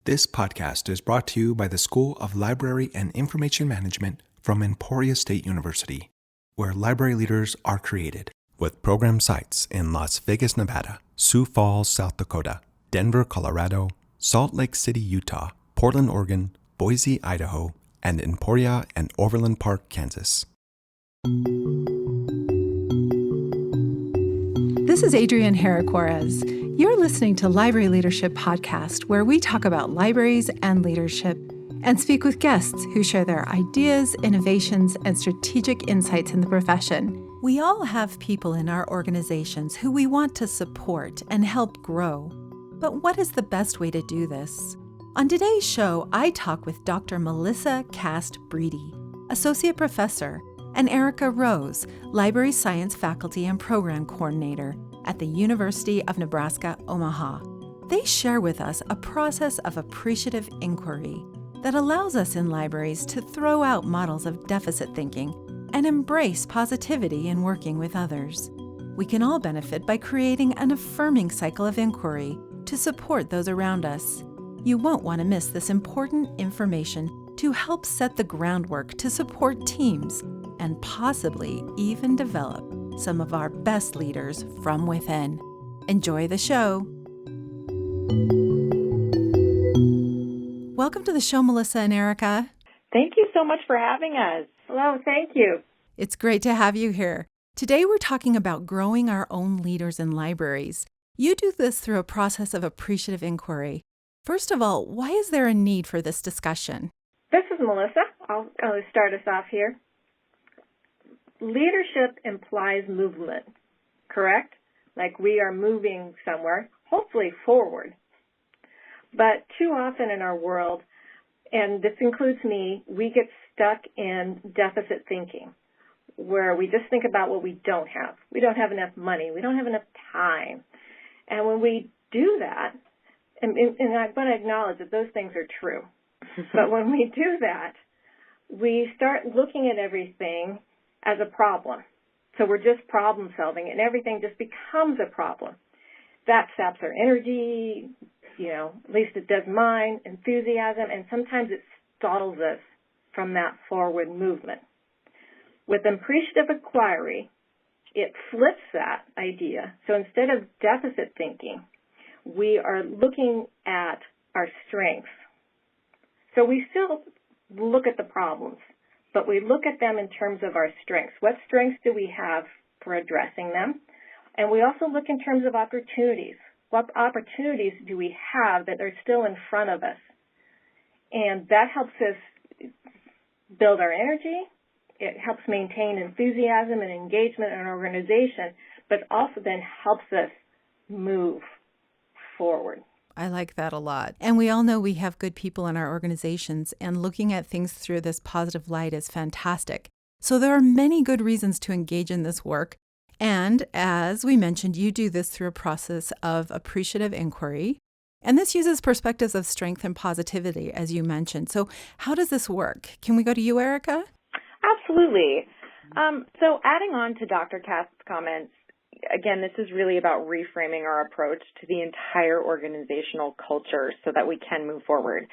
This podcast is brought to you by the School of Library and Information Management from Emporia State University, where library leaders are created, with program sites in Las Vegas, Nevada, Sioux Falls, South Dakota, Denver, Colorado, Salt Lake City, Utah, Portland, Oregon, Boise, Idaho, and Emporia and Overland Park, Kansas. This is Adrienne Herrera-Juarez. You're listening to Library Leadership Podcast, where we talk about libraries and leadership and speak with guests who share their ideas, innovations, and strategic insights in the profession. We all have people in our organizations who we want to support and help grow. But what is the best way to do this? On today's show, I talk with Dr. Melissa Cast-Brede, Associate Professor, and Erica Rose, Library Science Faculty and Program Coordinator at the University of Nebraska Omaha. They share with us a process of appreciative inquiry that allows us in libraries to throw out models of deficit thinking and embrace positivity in working with others. We can all benefit by creating an affirming cycle of inquiry to support those around us. You won't want to miss this important information to help set the groundwork to support teams and possibly even develop some of our best leaders from within. Enjoy the show. Welcome to the show, Melissa and Erica. Thank you so much for having us. Hello, thank you. It's great to have you here. Today we're talking about growing our own leaders in libraries. You do this through a process of appreciative inquiry. First of all, why is there a need for this discussion? This is Melissa. I'll start us off here. Leadership implies movement, correct? Like we are moving somewhere, hopefully forward. But too often in our world, and this includes me, we get stuck in deficit thinking, where we just think about what we don't have. We don't have enough money. We don't have enough time. And when we do that, and I want to acknowledge that those things are true, but when we do that, we start looking at everything as a problem. So we're just problem solving, and everything just becomes a problem. That saps our energy, at least it does mine, enthusiasm, and sometimes it stalls us from that forward movement. With appreciative inquiry, it flips that idea. So instead of deficit thinking, we are looking at our strengths. So we still look at the problems, but we look at them in terms of our strengths. What strengths do we have for addressing them? And we also look in terms of opportunities. What opportunities do we have that are still in front of us? And that helps us build our energy. It helps maintain enthusiasm and engagement in our organization, but also then helps us move forward. I like that a lot. And we all know we have good people in our organizations, and looking at things through this positive light is fantastic. So there are many good reasons to engage in this work. And as we mentioned, you do this through a process of appreciative inquiry. And this uses perspectives of strength and positivity, as you mentioned. So how does this work? Can we go to you, Erica? Absolutely. So adding on to Dr. Cast's comments, again, this is really about reframing our approach to the entire organizational culture so that we can move forward.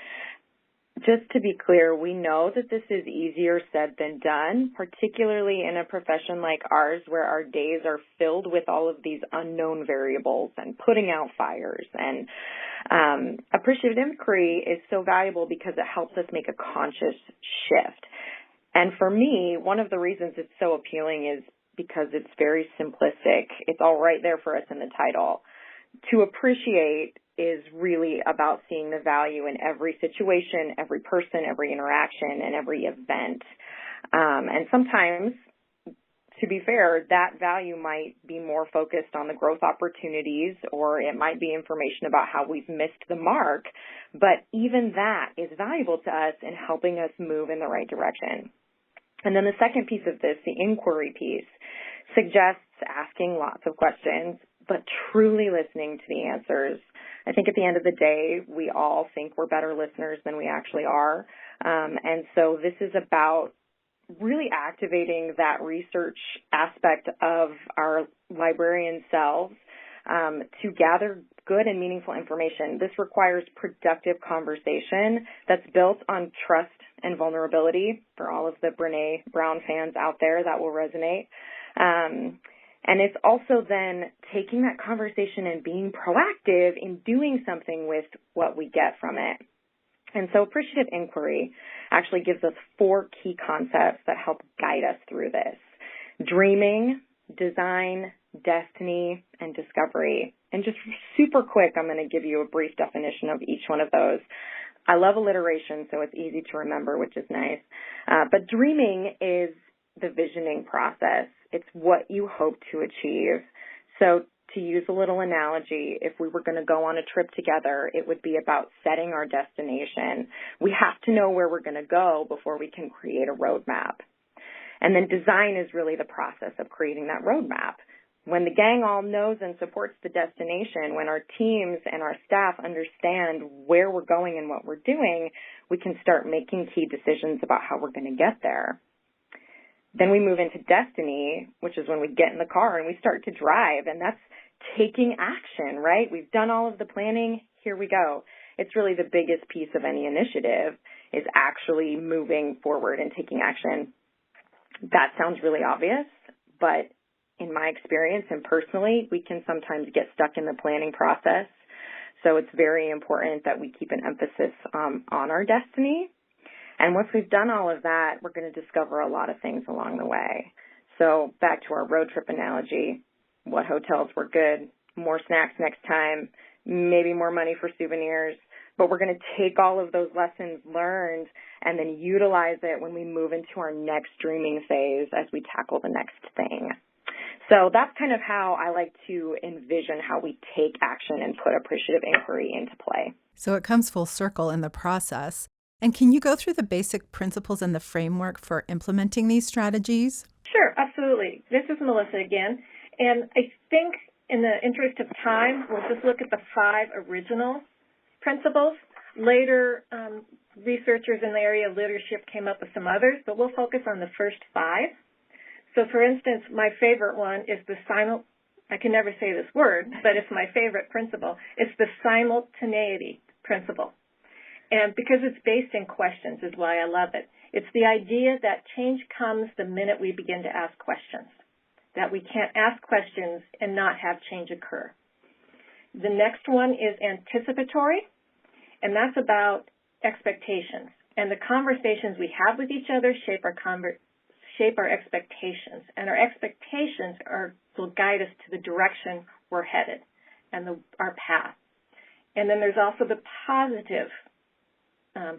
Just to be clear, we know that this is easier said than done, particularly in a profession like ours where our days are filled with all of these unknown variables and putting out fires. And appreciative inquiry is so valuable because it helps us make a conscious shift. And for me, one of the reasons it's so appealing is because it's very simplistic. It's all right there for us in the title. To appreciate is really about seeing the value in every situation, every person, every interaction, and every event. And sometimes, to be fair, that value might be more focused on the growth opportunities, or it might be information about how we've missed the mark. But even that is valuable to us in helping us move in the right direction. And then the second piece of this, the inquiry piece, suggests asking lots of questions, but truly listening to the answers. I think at the end of the day, we all think we're better listeners than we actually are. And so this is about really activating that research aspect of our librarian selves to gather good and meaningful information. This requires productive conversation that's built on trust and vulnerability. For all of the Brene Brown fans out there, that will resonate. And it's also then taking that conversation and being proactive in doing something with what we get from it. And so Appreciative Inquiry actually gives us 4 key concepts that help guide us through this: dreaming, design, destiny, and discovery. And just super quick, I'm going to give you a brief definition of each one of those. I love alliteration, so it's easy to remember, which is nice. But dreaming is the visioning process. It's what you hope to achieve. So to use a little analogy, if we were going to go on a trip together, it would be about setting our destination. We have to know where we're going to go before we can create a roadmap. And then design is really the process of creating that roadmap. When the gang all knows and supports the destination, when our teams and our staff understand where we're going and what we're doing, we can start making key decisions about how we're going to get there. Then we move into destiny, which is when we get in the car and we start to drive, and that's taking action, right? We've done all of the planning. Here we go. It's really the biggest piece of any initiative is actually moving forward and taking action. That sounds really obvious, but in my experience and personally, we can sometimes get stuck in the planning process. So it's very important that we keep an emphasis on our destiny. And once we've done all of that, we're going to discover a lot of things along the way. So back to our road trip analogy, what hotels were good, more snacks next time, maybe more money for souvenirs. But we're going to take all of those lessons learned and then utilize it when we move into our next dreaming phase as we tackle the next thing. So that's kind of how I like to envision how we take action and put appreciative inquiry into play. So it comes full circle in the process. And can you go through the basic principles and the framework for implementing these strategies? Sure, absolutely. This is Melissa again. And I think in the interest of time, we'll just look at the 5 original principles. Later, researchers in the area of leadership came up with some others, but we'll focus on the first 5. So, for instance, my favorite one is I can never say this word, but it's my favorite principle. It's the simultaneity principle. And because it's based in questions is why I love it. It's the idea that change comes the minute we begin to ask questions, that we can't ask questions and not have change occur. The next one is anticipatory, and that's about expectations. And the conversations we have with each other shape our expectations, and our expectations will guide us to the direction we're headed and our path. And then there's also the positive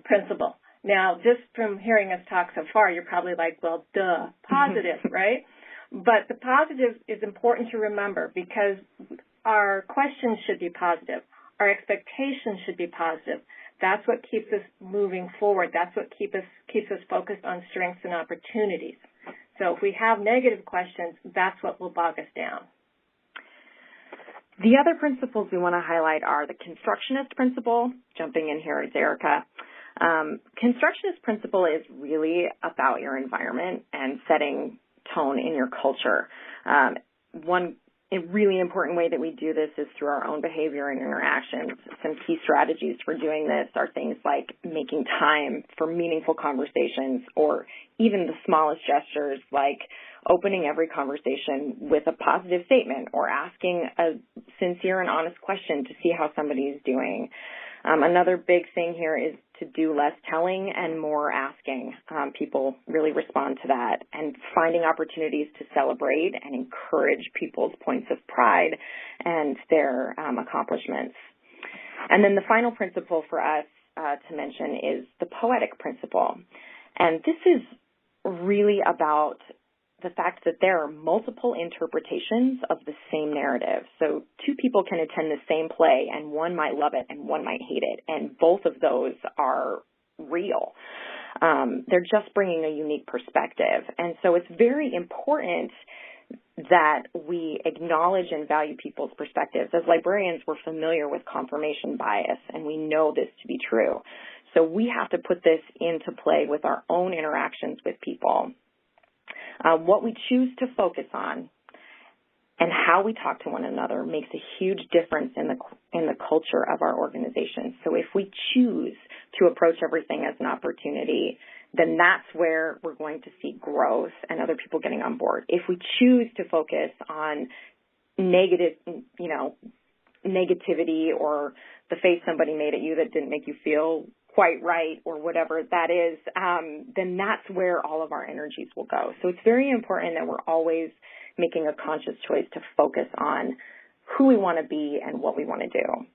principle. Now, just from hearing us talk so far, you're probably like, well, duh, positive, right? But the positive is important to remember because our questions should be positive. Our expectations should be positive. That's what keeps us moving forward. That's what keeps us focused on strengths and opportunities. So if we have negative questions, that's what will bog us down. The other principles we want to highlight are the constructionist principle. Jumping in here is Erica. Constructionist principle is really about your environment and setting tone in your culture. A really important way that we do this is through our own behavior and interactions. Some key strategies for doing this are things like making time for meaningful conversations, or even the smallest gestures like opening every conversation with a positive statement or asking a sincere and honest question to see how somebody is doing. Another big thing here is to do less telling and more asking. People really respond to that, and finding opportunities to celebrate and encourage people's points of pride and their accomplishments. And then the final principle for us to mention is the poetic principle. And this is really about the fact that there are multiple interpretations of the same narrative. So 2 people can attend the same play, and one might love it and one might hate it, and both of those are real. They're just bringing a unique perspective. And so it's very important that we acknowledge and value people's perspectives. As librarians, we're familiar with confirmation bias, and we know this to be true. So we have to put this into play with our own interactions with people. What we choose to focus on and how we talk to one another makes a huge difference in the culture of our organization. So if we choose to approach everything as an opportunity, then that's where we're going to see growth and other people getting on board. If we choose to focus on negativity or the face somebody made at you that didn't make you feel quite right or whatever that is, then that's where all of our energies will go. So it's very important that we're always making a conscious choice to focus on who we want to be and what we want to do.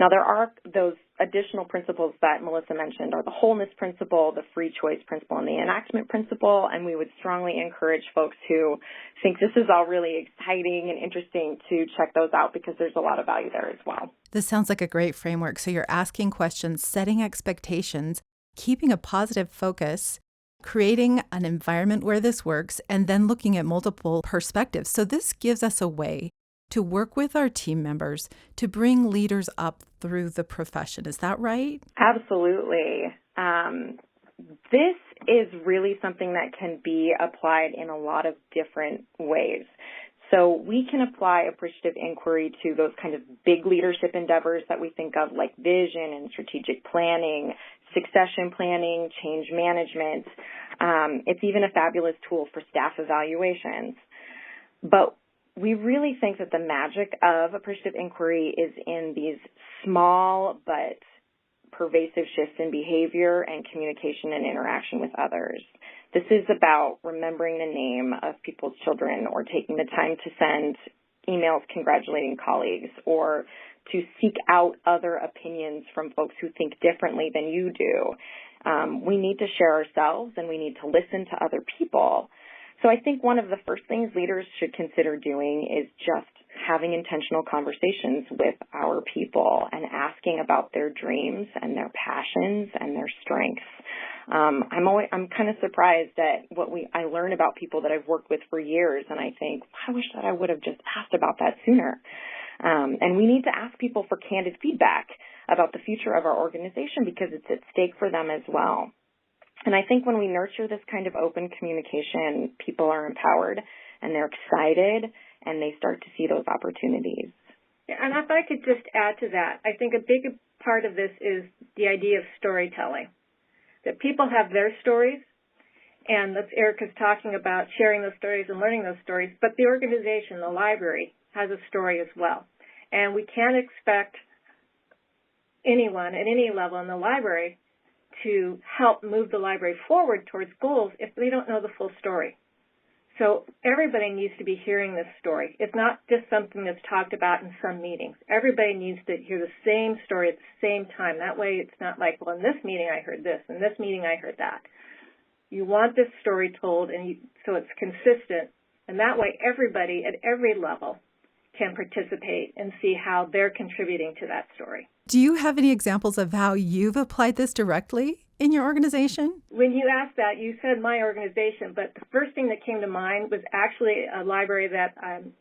Now, there are those additional principles that Melissa mentioned are the wholeness principle, the free choice principle, and the enactment principle, and we would strongly encourage folks who think this is all really exciting and interesting to check those out because there's a lot of value there as well. This sounds like a great framework. So you're asking questions, setting expectations, keeping a positive focus, creating an environment where this works, and then looking at multiple perspectives. So this gives us a way to work with our team members to bring leaders up through the profession. Is that right? Absolutely. This is really something that can be applied in a lot of different ways. So we can apply appreciative inquiry to those kind of big leadership endeavors that we think of, like vision and strategic planning, succession planning, change management. It's even a fabulous tool for staff evaluations. But we really think that the magic of appreciative inquiry is in these small but pervasive shifts in behavior and communication and interaction with others. This is about remembering the name of people's children or taking the time to send emails congratulating colleagues or to seek out other opinions from folks who think differently than you do. We need to share ourselves and we need to listen to other people. So I think one of the first things leaders should consider doing is just having intentional conversations with our people and asking about their dreams and their passions and their strengths. I'm kind of surprised at what I learn about people that I've worked with for years, and I think, I wish that I would have just asked about that sooner. And we need to ask people for candid feedback about the future of our organization because it's at stake for them as well. And I think when we nurture this kind of open communication, people are empowered and they're excited and they start to see those opportunities. Yeah, and if I could just add to that, I think a big part of this is the idea of storytelling, that people have their stories, and that's Erica's talking about sharing those stories and learning those stories, but the organization, the library, has a story as well. And we can't expect anyone at any level in the library to help move the library forward towards goals if they don't know the full story. So everybody needs to be hearing this story. It's not just something that's talked about in some meetings. Everybody needs to hear the same story at the same time. That way it's not like, well, in this meeting I heard this, in this meeting I heard that. You want this story told so it's consistent, and that way everybody at every level can participate and see how they're contributing to that story. Do you have any examples of how you've applied this directly in your organization? When you asked that, you said my organization, but the first thing that came to mind was actually a library that I'm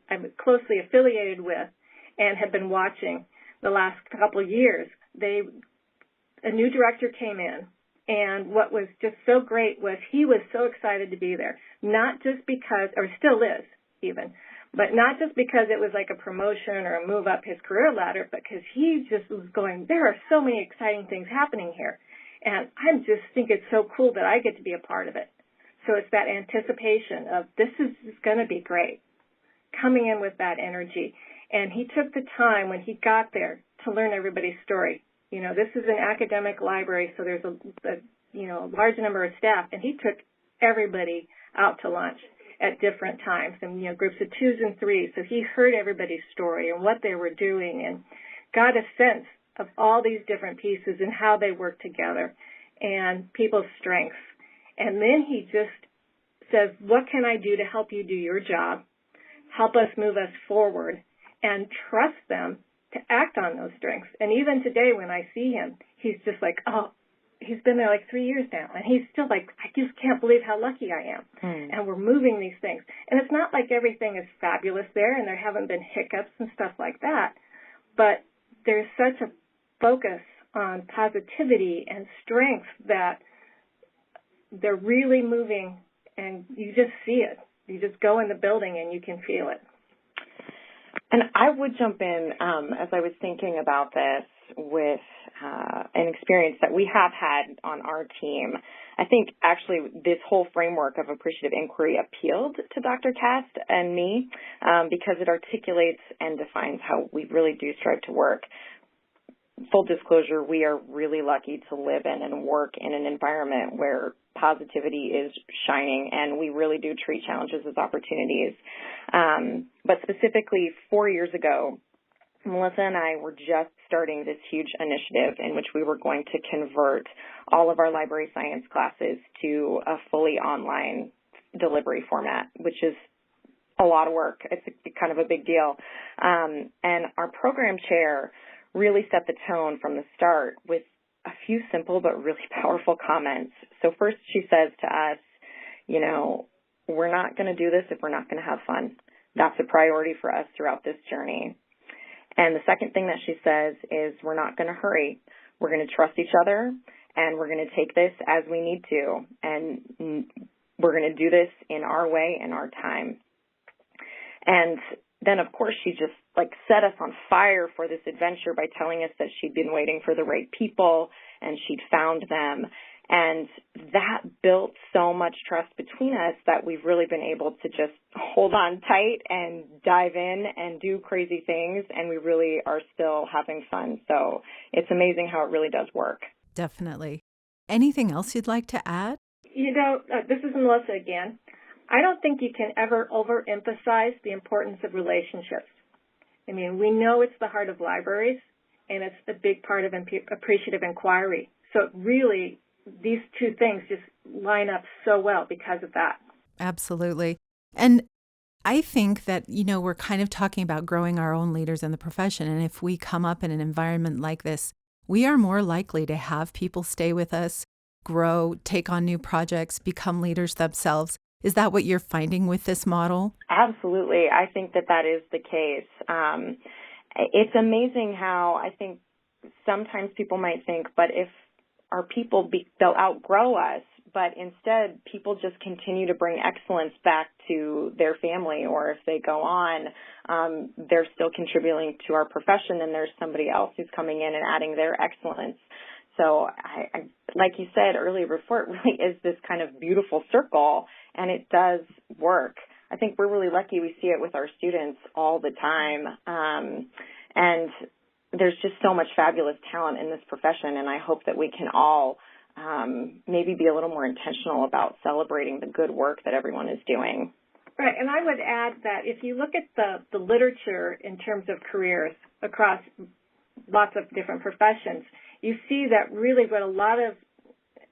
closely affiliated with and have been watching the last couple of years. A new director came in, and what was just so great was he was so excited to be there, not just because, or still is even, but not just because it was like a promotion or a move up his career ladder, but because he just was going, there are so many exciting things happening here. And I just think it's so cool that I get to be a part of it. So it's that anticipation of this is going to be great, coming in with that energy. And he took the time when he got there to learn everybody's story. You know, this is an academic library, so there's a large number of staff, and he took everybody out to lunch at different times, and groups of 2s and 3s. So he heard everybody's story and what they were doing, and got a sense of all these different pieces and how they work together and people's strengths. And then he just says, what can I do to help you do your job, help us move us forward, and trust them to act on those strengths. And even today when I see him, he's just like, oh, he's been there like 3 years now, and he's still like, I just can't believe how lucky I am. And we're moving these things. And it's not like everything is fabulous there, and there haven't been hiccups and stuff like that, but there's such a focus on positivity and strength that they're really moving, and you just see it. You just go in the building and you can feel it. And I would jump in as I was thinking about this with an experience that we have had on our team. I think actually this whole framework of appreciative inquiry appealed to Dr. Cast and me because it articulates and defines how we really do strive to work. Full disclosure, we are really lucky to live in and work in an environment where positivity is shining, and we really do treat challenges as opportunities. But specifically 4 years ago, Melissa and I were just starting this huge initiative in which we were going to convert all of our library science classes to a fully online delivery format, which is a lot of work. It's kind of a big deal. And our program chair really set the tone from the start with a few simple but really powerful comments. So first she says to us, you know, we're not going to do this if we're not going to have fun. That's a priority for us throughout this journey. And the second thing that she says is we're not going to hurry. We're going to trust each other, and we're going to take this as we need to. And we're going to do this in our way and our time. And then, of course, she just set us on fire for this adventure by telling us that she'd been waiting for the right people and she'd found them. And that built so much trust between us that we've really been able to just hold on tight and dive in and do crazy things. And we really are still having fun. So it's amazing how it really does work. Definitely. Anything else you'd like to add? You know, this is Melissa again. I don't think you can ever overemphasize the importance of relationships. I mean, we know it's the heart of libraries, and it's a big part of appreciative inquiry. So really, these two things just line up so well because of that. Absolutely. And I think that, we're kind of talking about growing our own leaders in the profession. And if we come up in an environment like this, we are more likely to have people stay with us, grow, take on new projects, become leaders themselves. Is that what you're finding with this model? Absolutely. I think that is the case. It's amazing how I think sometimes people might think, but if our people, they'll outgrow us, but instead people just continue to bring excellence back to their family, or if they go on, they're still contributing to our profession, and there's somebody else who's coming in and adding their excellence. So I like you said earlier before, it really is this kind of beautiful circle, and it does work. I think we're really lucky we see it with our students all the time. And there's just so much fabulous talent in this profession, and I hope that we can all maybe be a little more intentional about celebrating the good work that everyone is doing. Right, and I would add that if you look at the literature in terms of careers across lots of different professions, you see that really what a lot of,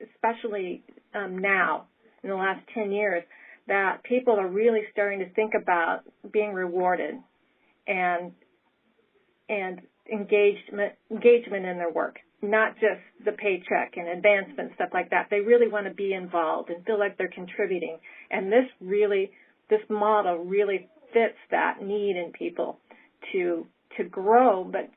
especially now, in the last 10 years, that people are really starting to think about being rewarded and engagement in their work, not just the paycheck and advancement, stuff like that. They really want to be involved and feel like they're contributing. And this model really fits that need in people to grow, but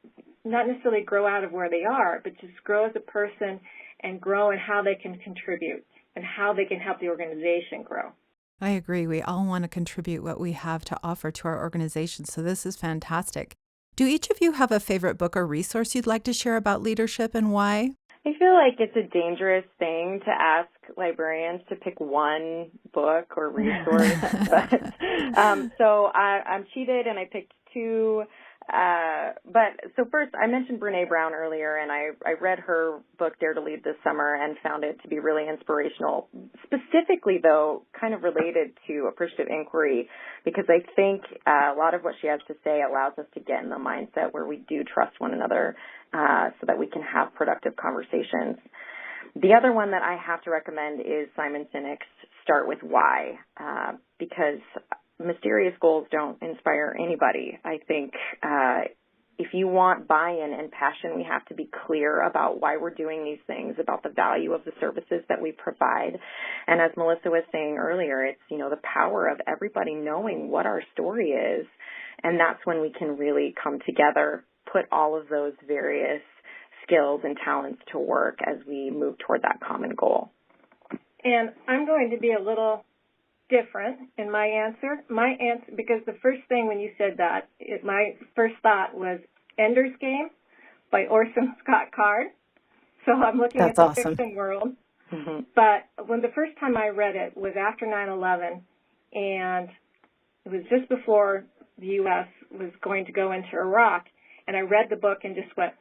not necessarily grow out of where they are, but just grow as a person and grow in how they can contribute and how they can help the organization grow. I agree. We all want to contribute what we have to offer to our organization, so this is fantastic. Do each of you have a favorite book or resource you'd like to share about leadership and why? I feel like it's a dangerous thing to ask librarians to pick one book or resource. So I'm cheated and I picked two. So first, I mentioned Brene Brown earlier, and I read her book, Dare to Lead, this summer and found it to be really inspirational, specifically, though, kind of related to appreciative inquiry, because I think a lot of what she has to say allows us to get in the mindset where we do trust one another so that we can have productive conversations. The other one that I have to recommend is Simon Sinek's Start With Why, because mysterious goals don't inspire anybody. I think if you want buy-in and passion, we have to be clear about why we're doing these things, about the value of the services that we provide. And as Melissa was saying earlier, it's, the power of everybody knowing what our story is. And that's when we can really come together, put all of those various skills and talents to work as we move toward that common goal. And I'm going to be a little different in my answer. Because the first thing when you said that, my first thought was Ender's Game by Orson Scott Card. So I'm looking at the awesome. fiction world. Mm-hmm. But when the first time I read it was after 9/11, and it was just before the U.S. was going to go into Iraq, and I read the book and just went,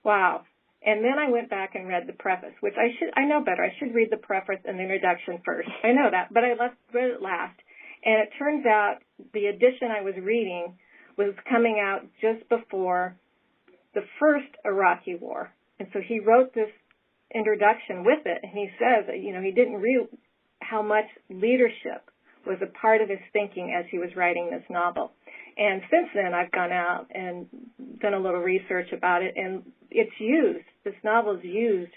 wow. And then I went back and read the preface, which I know better. I should read the preface and the introduction first. I know that, but I read it last. And it turns out the edition I was reading was coming out just before the first Iraqi war. And so he wrote this introduction with it, and he says that, he didn't realize how much leadership was a part of his thinking as he was writing this novel. And since then, I've gone out and done a little research about it, and this novel is used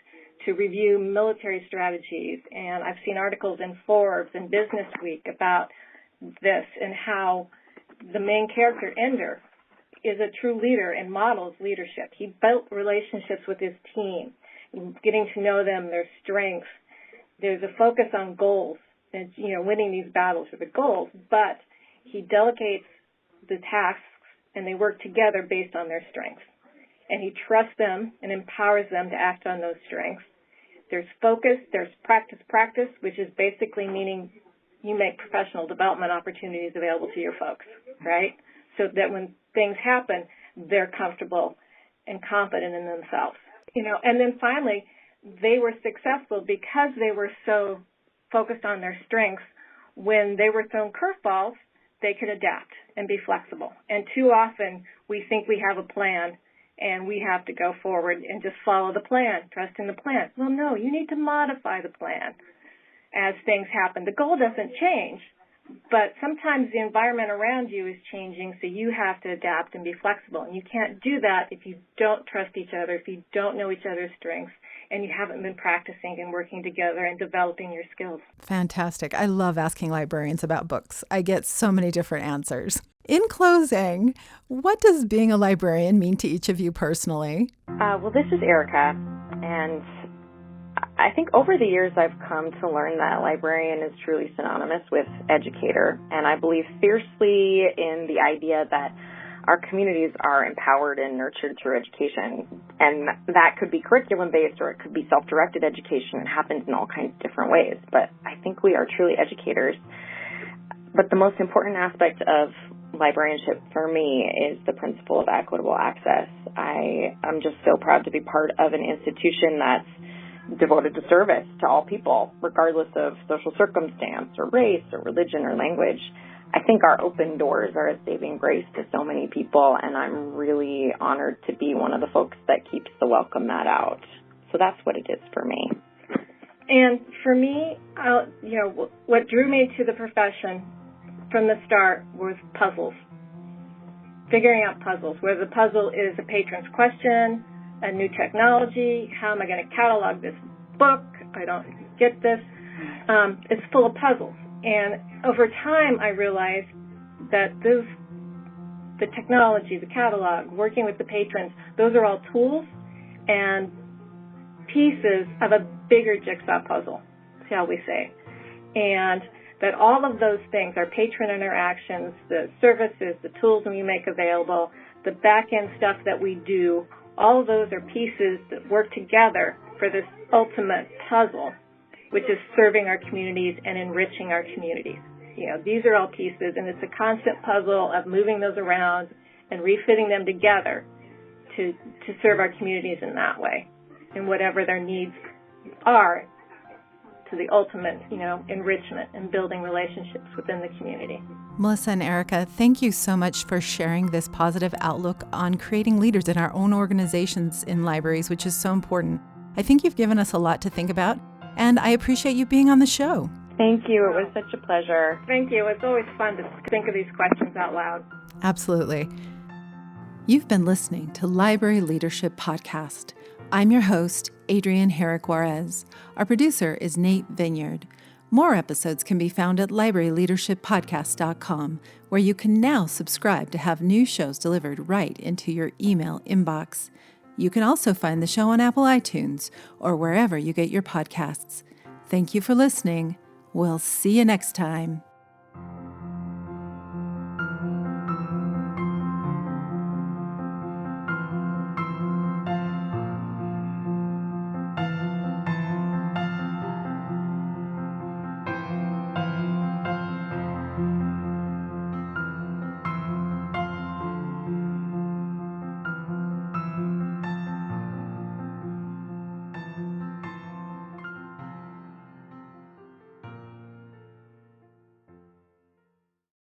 to review military strategies, and I've seen articles in Forbes and Business Week about this and how the main character, Ender, is a true leader and models leadership. He built relationships with his team, getting to know them, their strengths. There's a focus on goals and, winning these battles are the goals, but he delegates the tasks and they work together based on their strengths. And he trusts them and empowers them to act on those strengths. There's focus, there's practice, which is basically meaning you make professional development opportunities available to your folks, right? So that when things happen, they're comfortable and confident in themselves. And then finally, they were successful because they were so focused on their strengths. When they were thrown curveballs, they could adapt and be flexible. And too often, we think we have a plan and we have to go forward and just follow the plan, trust in the plan. Well, no, you need to modify the plan as things happen. The goal doesn't change, but sometimes the environment around you is changing, so you have to adapt and be flexible. And you can't do that if you don't trust each other, if you don't know each other's strengths, and you haven't been practicing and working together and developing your skills. Fantastic. I love asking librarians about books. I get so many different answers. In closing, what does being a librarian mean to each of you personally? Well, this is Erica, and I think over the years I've come to learn that librarian is truly synonymous with educator, and I believe fiercely in the idea that our communities are empowered and nurtured through education, and that could be curriculum-based or it could be self-directed education. It happens in all kinds of different ways, but I think we are truly educators. But the most important aspect of librarianship for me is the principle of equitable access. I'm just so proud to be part of an institution that's devoted to service to all people, regardless of social circumstance or race or religion or language. I think our open doors are a saving grace to so many people, and I'm really honored to be one of the folks that keeps the welcome mat out. So that's what it is for me. And for me, what drew me to the profession from the start was puzzles. Figuring out puzzles, where the puzzle is a patron's question, a new technology, how am I going to catalog this book? I don't get this. It's full of puzzles. And over time, I realized that the technology, the catalog, working with the patrons, those are all tools and pieces of a bigger jigsaw puzzle, shall we say. And that all of those things, our patron interactions, the services, the tools we make available, the back-end stuff that we do, all of those are pieces that work together for this ultimate puzzle, which is serving our communities and enriching our communities. These are all pieces, and it's a constant puzzle of moving those around and refitting them together to serve our communities in that way, and whatever their needs are, to the ultimate, enrichment and building relationships within the community. Melissa and Erica, thank you so much for sharing this positive outlook on creating leaders in our own organizations in libraries, which is so important. I think you've given us a lot to think about, and I appreciate you being on the show. Thank you. It was such a pleasure. Thank you. It's always fun to think of these questions out loud. Absolutely. You've been listening to Library Leadership Podcast. I'm your host, Adrienne Herrick Juarez. Our producer is Nate Vineyard. More episodes can be found at libraryleadershippodcast.com, where you can now subscribe to have new shows delivered right into your email inbox. You can also find the show on Apple iTunes or wherever you get your podcasts. Thank you for listening. We'll see you next time.